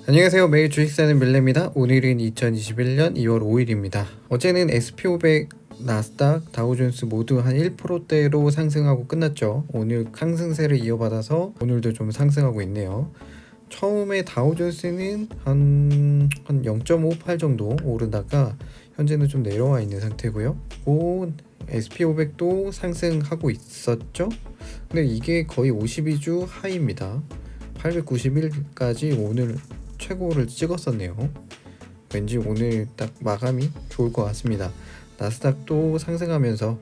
안녕하세요. 매일 주식 사는 밀레입니다. 오늘은 2021년 2월 5일입니다. 어제는 S&P500, 나스닥, 다우존스 모두 한 1%대로 상승하고 끝났죠. 오늘 상승세를 이어받아서 오늘도 좀 상승하고 있네요. 처음에 다우존스는 한 0.58 정도 오르다가 현재는 좀 내려와 있는 상태고요. S&P500도 상승하고 있었죠. 근데 이게 거의 52주 하이입니다. 891까지 오늘 최고를 찍었었네요. 왠지 오늘 딱 마감이 좋을 것 같습니다. 나스닥도 상승하면서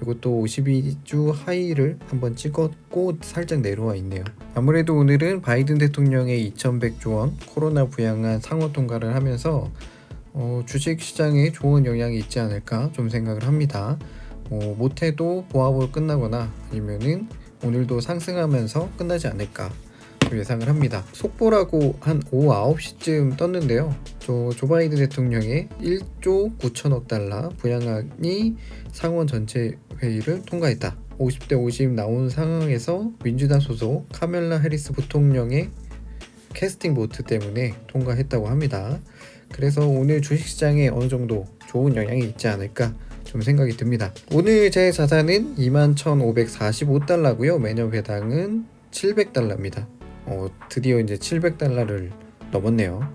이것도 52주 하이를 한번 찍었고 살짝 내려와 있네요. 아무래도 오늘은 바이든 대통령의 2100조 원 코로나 부양안 상호 통과를 하면서 주식 시장에 좋은 영향이 있지 않을까 좀 생각을 합니다. 못해도 보합으로 끝나거나 아니면은 오늘도 상승하면서 끝나지 않을까 예상을 합니다. 속보라고 한 오후 9시쯤 떴는데요. 조 바이든 대통령의 1조 9천억 달러 부양안이 상원 전체 회의를 통과했다. 50대 50 나온 상황에서 민주당 소속 카멜라 해리스 부통령의 캐스팅 보트 때문에 통과했다고 합니다. 그래서 오늘 주식시장에 어느 정도 좋은 영향이 있지 않을까 좀 생각이 듭니다. 오늘 제 자산은 21,545달러고요. 매년 배당은 700달러입니다. 드디어 이제 700달러를 넘었네요.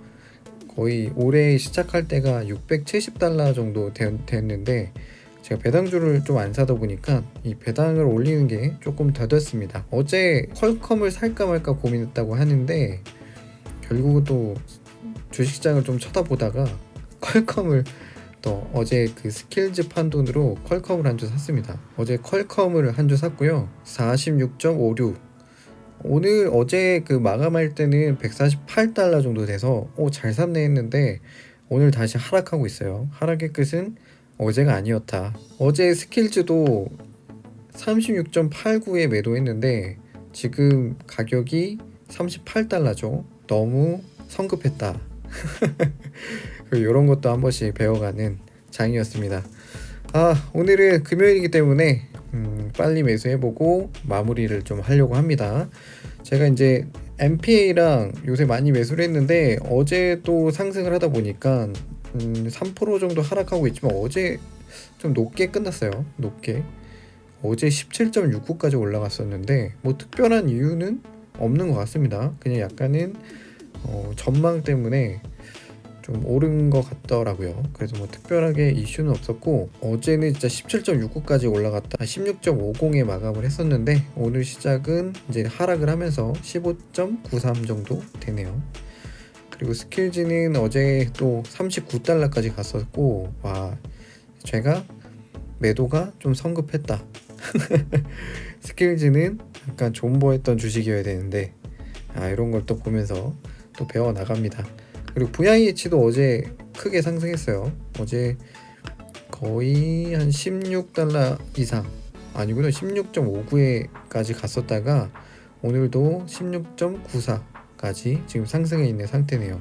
거의 올해 시작할 때가 670달러 정도 됐는데 제가 배당주를 좀 안 사다 보니까 이 배당을 올리는 게 조금 더뎠습니다. 어제 퀄컴을 살까 말까 고민했다고 하는데 결국은 또 주식시장을 좀 쳐다보다가 퀄컴을 또 어제 그 스킬즈 판돈으로 퀄컴을 한 주 샀습니다. 어제 퀄컴을 한 주 샀고요. 46.56 어제 그 마감할 때는 148달러 정도 돼서 잘 샀네 했는데 오늘 다시 하락하고 있어요. 하락의 끝은 어제가 아니었다. 어제 스킬즈도 36.89에 매도했는데 지금 가격이 38달러죠. 너무 성급했다. 이런 것도 한 번씩 배워가는 장이었습니다. 오늘은 금요일이기 때문에 빨리 매수해보고 마무리를 좀 하려고 합니다. 제가 이제 MPA랑 요새 많이 매수를 했는데 어제 또 상승을 하다 보니까 3% 정도 하락하고 있지만 어제 좀 높게 끝났어요. 높게 어제 17.69까지 올라갔었는데 뭐 특별한 이유는 없는 것 같습니다. 그냥 약간은 전망 때문에 좀 오른 것 같더라고요. 그래서 뭐 특별하게 이슈는 없었고 어제는 진짜 17.69까지 올라갔다 16.50에 마감을 했었는데 오늘 시작은 이제 하락을 하면서 15.93 정도 되네요. 그리고 스킬즈는 어제 또 39달러까지 갔었고 제가 매도가 좀 성급했다. 스킬즈는 약간 존버했던 주식이어야 되는데 이런 걸 또 보면서 또 배워 나갑니다. 그리고 VIH도 어제 크게 상승했어요. 어제 거의 한 16달러 이상 아니구나 16.59에까지 갔었다가 오늘도 16.94까지 지금 상승해 있는 상태네요.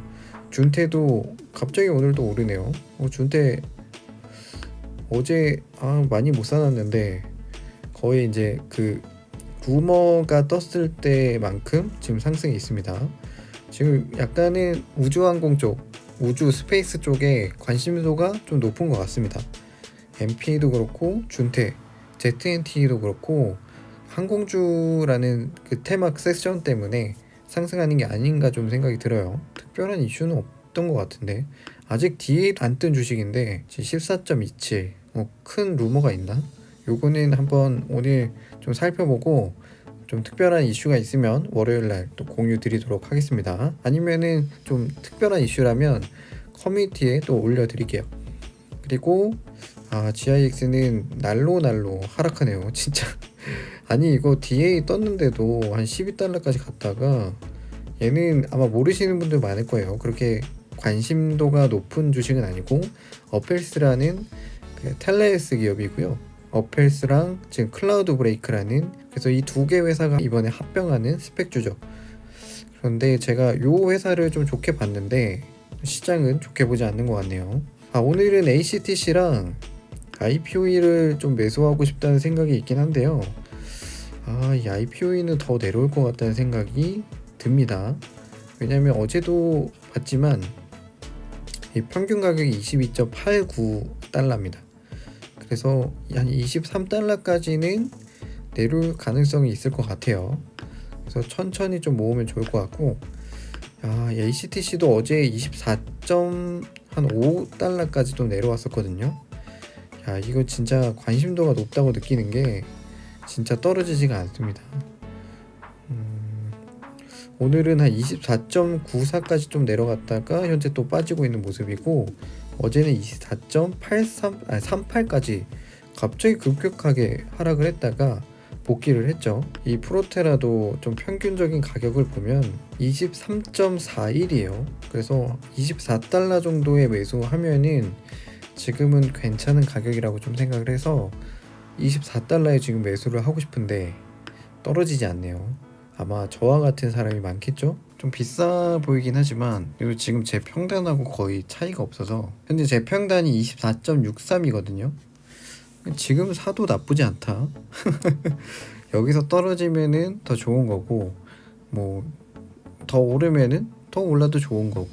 준태도 갑자기 오늘도 오르네요. 준태 어제 많이 못 사놨는데 거의 이제 그 루머가 떴을 때만큼 지금 상승이 있습니다. 지금 약간은 우주항공 쪽, 우주 스페이스 쪽에 관심도가 좀 높은 것 같습니다. MPA도 그렇고 준태, ZNT도 그렇고 항공주라는 그 테마 세션 때문에 상승하는 게 아닌가 좀 생각이 들어요. 특별한 이슈는 없던 것 같은데 아직 DA도 안 뜬 주식인데 14.27 큰 루머가 있나? 요거는 한번 오늘 좀 살펴보고 좀 특별한 이슈가 있으면 월요일날 또 공유 드리도록 하겠습니다. 아니면은 좀 특별한 이슈라면 커뮤니티에 또 올려드릴게요. 그리고 GIX는 날로 하락하네요. 진짜 아니 이거 DA 떴는데도 한 12달러까지 갔다가 얘는 아마 모르시는 분들 많을 거예요. 그렇게 관심도가 높은 주식은 아니고 어펠스라는 그 텔레스 기업이고요. 어펠스랑 지금 클라우드 브레이크라는 그래서 이 두 개 회사가 이번에 합병하는 스펙주죠. 그런데 제가 요 회사를 좀 좋게 봤는데 시장은 좋게 보지 않는 것 같네요. 오늘은 ACTC랑 IPOE를 좀 매수하고 싶다는 생각이 있긴 한데요. 이 IPOE는 더 내려올 것 같다는 생각이 듭니다. 왜냐면 어제도 봤지만 이 평균 가격이 22.89달러입니다. 그래서 한 23달러까지는 내려올 가능성이 있을 것 같아요. 그래서 천천히 좀 모으면 좋을 것 같고, HTC도 어제 24.5달러까지도 내려왔었거든요. 이거 진짜 관심도가 높다고 느끼는 게 진짜 떨어지지가 않습니다. 오늘은 한 24.94까지 좀 내려갔다가 현재 또 빠지고 있는 모습이고, 어제는 38까지 갑자기 급격하게 하락을 했다가 복귀를 했죠. 이 프로테라도 좀 평균적인 가격을 보면 23.41이에요. 그래서 24달러 정도에 매수하면은 지금은 괜찮은 가격이라고 좀 생각을 해서 24달러에 지금 매수를 하고 싶은데 떨어지지 않네요. 아마 저와 같은 사람이 많겠죠? 좀 비싸 보이긴 하지만 그리고 지금 제 평단하고 거의 차이가 없어서 현재 제 평단이 24.63이거든요. 지금 사도 나쁘지 않다. 여기서 떨어지면은 더 좋은 거고, 뭐 더 오르면은 더 올라도 좋은 거고.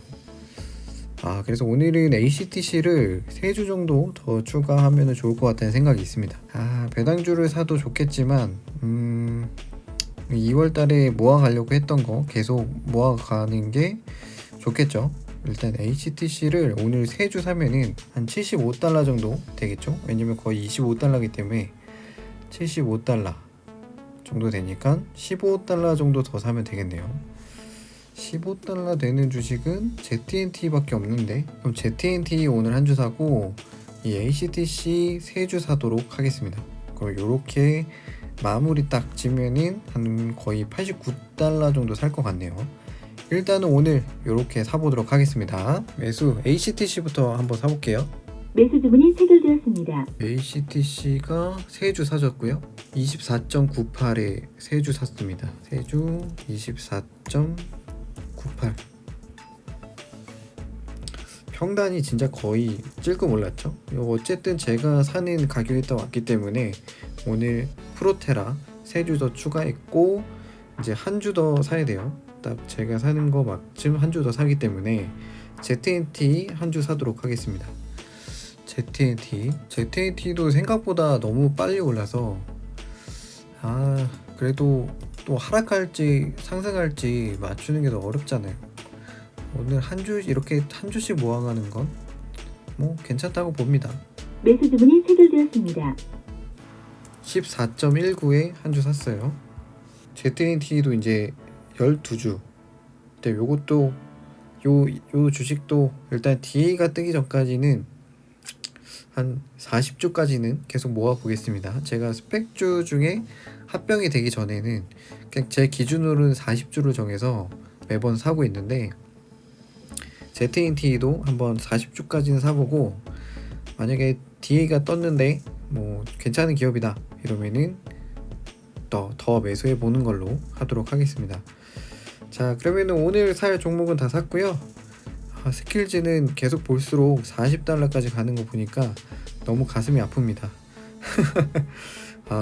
그래서 오늘은 HTC를 3주 정도 더 추가하면 좋을 것 같다는 생각이 있습니다. 배당주를 사도 좋겠지만 2월 달에 모아가려고 했던 거 계속 모아가는 게 좋겠죠. 일단 HTC를 오늘 3주 사면은 한 75달러 정도 되겠죠. 왜냐면 거의 25달러이기 때문에 75달러 정도 되니까 15달러 정도 더 사면 되겠네요. 15달러 되는 주식은 ZNT밖에 없는데, 그럼 ZNT 오늘 한 주 사고 이 HTC 3주 사도록 하겠습니다. 그럼 요렇게 마무리 딱 지면은 한 거의 89달러 정도 살 것 같네요. 일단은 오늘 이렇게 사보도록 하겠습니다. 매수 HTC부터 한번 사볼게요. 매수 주문이 체결되었습니다. HTC가 3주 사줬고요. 24.98에 3주 샀습니다. 3주 24.98. 평단이 진짜 거의 찔끔 올랐죠. 어쨌든 제가 사는 가격에 딱 왔기 때문에 오늘 프로테라 3주 더 추가했고 이제 한 주 더 사야 돼요. 딱 제가 사는 거 마침 한 주 더 사기 때문에 ZNT 한 주 사도록 하겠습니다. ZNT도 생각보다 너무 빨리 올라서 그래도 또 하락할지 상승할지 맞추는 게 더 어렵잖아요. 오늘 한 주 이렇게 한 주씩 모아가는 건 뭐 괜찮다고 봅니다. 매수 주문이 체결되었습니다. 14.19에 한 주 샀어요. ZNT도 이제 12주. 근데 요것도 요 주식도 일단 DA가 뜨기 전까지는 한 40주까지는 계속 모아 보겠습니다. 제가 스펙주 중에 합병이 되기 전에는 그냥 제 기준으로는 40주를 정해서 매번 사고 있는데, ZNT도 한번 40주까지는 사보고 만약에 DA가 떴는데 뭐 괜찮은 기업이다 이러면은 더 매수해 보는 걸로 하도록 하겠습니다. 자, 그러면 오늘 살 종목은 다 샀고요. 스킬즈는 계속 볼수록 40달러까지 가는 거 보니까 너무 가슴이 아픕니다.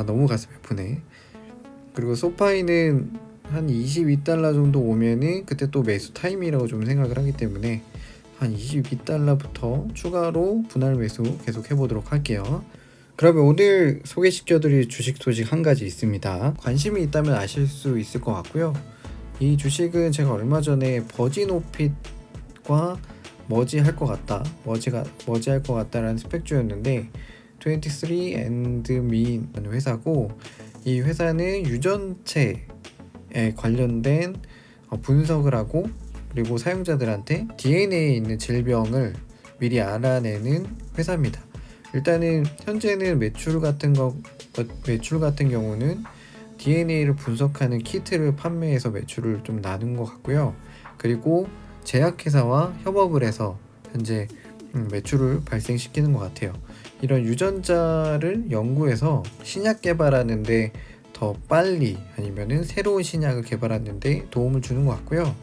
너무 가슴이 아프네. 그리고 소파이는 한 22달러 정도 오면은 그때 또 매수 타임이라고 좀 생각을 하기 때문에 한 22달러부터 추가로 분할 매수 계속 해보도록 할게요. 그러면 오늘 소개시켜드릴 주식 소식 한 가지 있습니다. 관심이 있다면 아실 수 있을 것 같고요. 이 주식은 제가 얼마 전에 버진오핏과 머지할 것 같다, 머지할 것 같다라는 스펙주였는데 23andme라는 회사고, 이 회사는 유전체에 관련된 분석을 하고 그리고 사용자들한테 DNA에 있는 질병을 미리 알아내는 회사입니다. 일단은 현재는 매출 같은 경우는 DNA를 분석하는 키트를 판매해서 매출을 좀 나눈 것 같고요. 그리고 제약회사와 협업을 해서 현재 매출을 발생시키는 것 같아요. 이런 유전자를 연구해서 신약 개발하는데 더 빨리 아니면은 새로운 신약을 개발하는데 도움을 주는 것 같고요.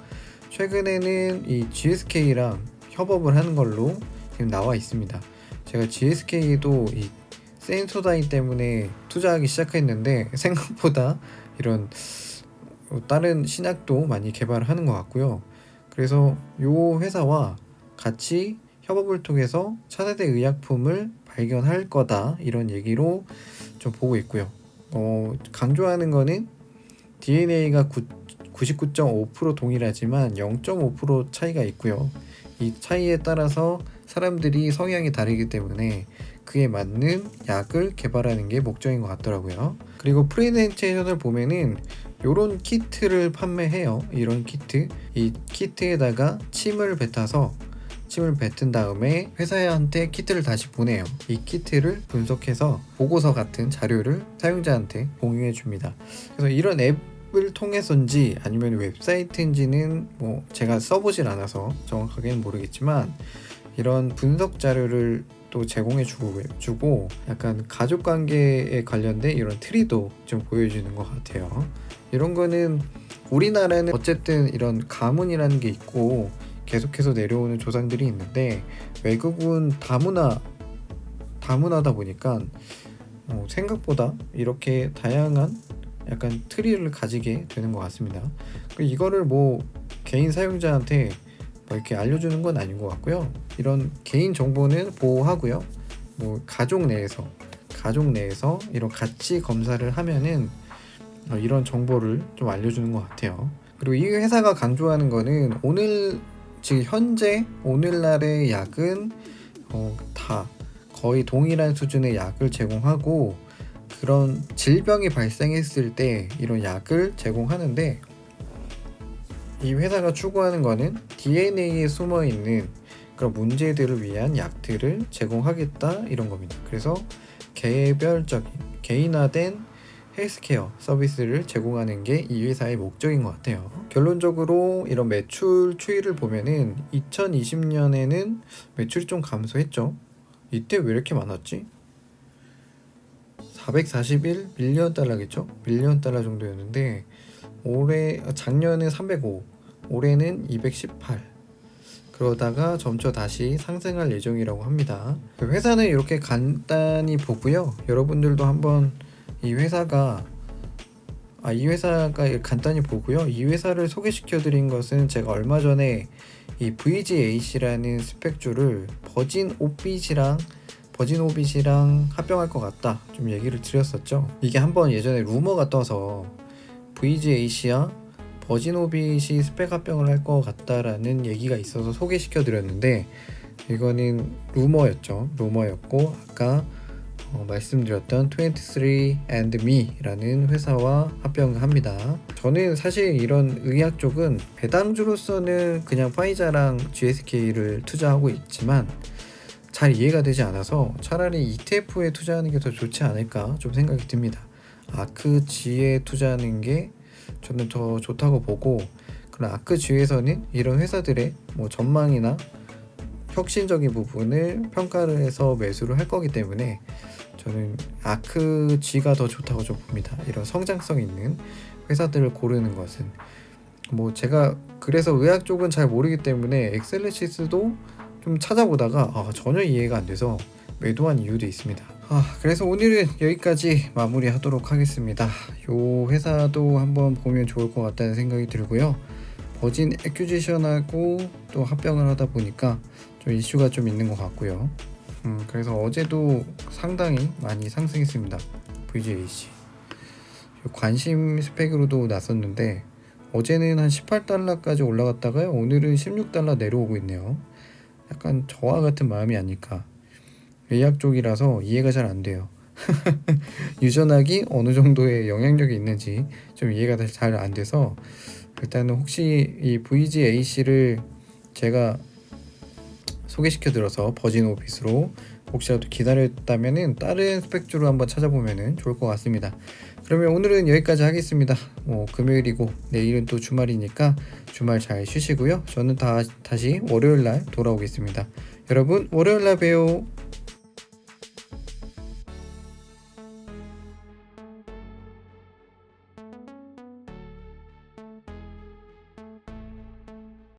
최근에는 이 GSK랑 협업을 하는 걸로 지금 나와 있습니다. 제가 GSK도 이 센소다인 때문에 투자하기 시작했는데 생각보다 이런 다른 신약도 많이 개발을 하는 것 같고요. 그래서 요 회사와 같이 협업을 통해서 차세대 의약품을 발견할 거다, 이런 얘기로 좀 보고 있고요. 강조하는 거는 DNA가 99.5% 동일하지만 0.5% 차이가 있고요. 이 차이에 따라서 사람들이 성향이 다르기 때문에 그에 맞는 약을 개발하는 게 목적인 것 같더라고요. 그리고 프레젠테이션을 보면은 요런 키트를 판매해요. 이런 키트, 이 키트에다가 침을 뱉은 다음에 회사한테 키트를 다시 보내요. 이 키트를 분석해서 보고서 같은 자료를 사용자한테 공유해 줍니다. 그래서 이런 앱을 통해서인지 아니면 웹사이트인지는 뭐 제가 써보질 않아서 정확하게는 모르겠지만, 이런 분석 자료를 또 제공해 주고 약간 가족관계에 관련된 이런 트리도 좀 보여주는 것 같아요. 이런 거는 우리나라는 어쨌든 이런 가문이라는 게 있고 계속해서 내려오는 조상들이 있는데, 외국은 다문화다 보니까 생각보다 이렇게 다양한 약간 트리를 가지게 되는 것 같습니다. 이거를 뭐 개인 사용자한테 뭐 이렇게 알려주는 건 아닌 것 같고요. 이런 개인 정보는 보호하고요. 뭐 가족 내에서 이런 같이 검사를 하면은 이런 정보를 좀 알려주는 것 같아요. 그리고 이 회사가 강조하는 거는 지금 현재 오늘날의 약은 다 거의 동일한 수준의 약을 제공하고, 그런 질병이 발생했을 때 이런 약을 제공하는데, 이 회사가 추구하는 거는 DNA에 숨어 있는 그런 문제들을 위한 약들을 제공하겠다, 이런 겁니다. 그래서 개별적인 개인화된 헬스케어 서비스를 제공하는 게 이 회사의 목적인 것 같아요. 결론적으로 이런 매출 추이를 보면은 2020년에는 매출이 좀 감소했죠. 이때 왜 이렇게 많았지? 441 밀리언 달러겠죠? 밀리언 달러 정도였는데 작년에 305, 올해는 218. 그러다가 점차 다시 상승할 예정이라고 합니다. 회사는 이렇게 간단히 보고요. 여러분들도 한번 이 회사가 간단히 보고요. 이 회사를 소개시켜 드린 것은 제가 얼마 전에 이 VGAC라는 스펙줄을 버진 오빗이랑 합병할 것 같다 좀 얘기를 드렸었죠. 이게 한번 예전에 루머가 떠서 VGAC와 버진 오빗이 스펙 합병을 할 것 같다라는 얘기가 있어서 소개시켜 드렸는데, 이거는 루머였고 아까 말씀드렸던 23andMe라는 회사와 합병을 합니다. 저는 사실 이런 의학 쪽은 배당주로서는 그냥 파이자랑 GSK를 투자하고 있지만 잘 이해가 되지 않아서 차라리 ETF에 투자하는 게 더 좋지 않을까 좀 생각이 듭니다. 아크G에 투자하는 게 저는 더 좋다고 보고, 그런 아크G에서는 이런 회사들의 뭐 전망이나 혁신적인 부분을 평가를 해서 매수를 할 거기 때문에 저는 아크G가 더 좋다고 좀 봅니다. 이런 성장성 있는 회사들을 고르는 것은 뭐 제가 그래서 의학 쪽은 잘 모르기 때문에 엑셀레시스도 좀 찾아보다가 전혀 이해가 안 돼서 매도한 이유도 있습니다. 그래서 오늘은 여기까지 마무리하도록 하겠습니다. 요 회사도 한번 보면 좋을 것 같다는 생각이 들고요. 버진 애큐지션하고 또 합병을 하다 보니까 좀 이슈가 좀 있는 것 같고요. 그래서 어제도 상당히 많이 상승했습니다. VGAC 관심 스펙으로도 났었는데 어제는 한 18달러까지 올라갔다가요, 오늘은 16달러 내려오고 있네요. 약간 저와 같은 마음이 아닐까. 의학 쪽이라서 이해가 잘 안 돼요. 유전학이 어느 정도의 영향력이 있는지 좀 이해가 잘 안 돼서, 일단은 혹시 이 VGAC를 제가 소개시켜 드려서 버진 오빗으로 혹시라도 기다렸다면은 다른 스펙주로 한번 찾아보면은 좋을 것 같습니다. 그러면 오늘은 여기까지 하겠습니다. 금요일이고 내일은 또 주말이니까 주말 잘 쉬시고요. 저는 다시 월요일날 돌아오겠습니다. 여러분, 월요일날 봬요.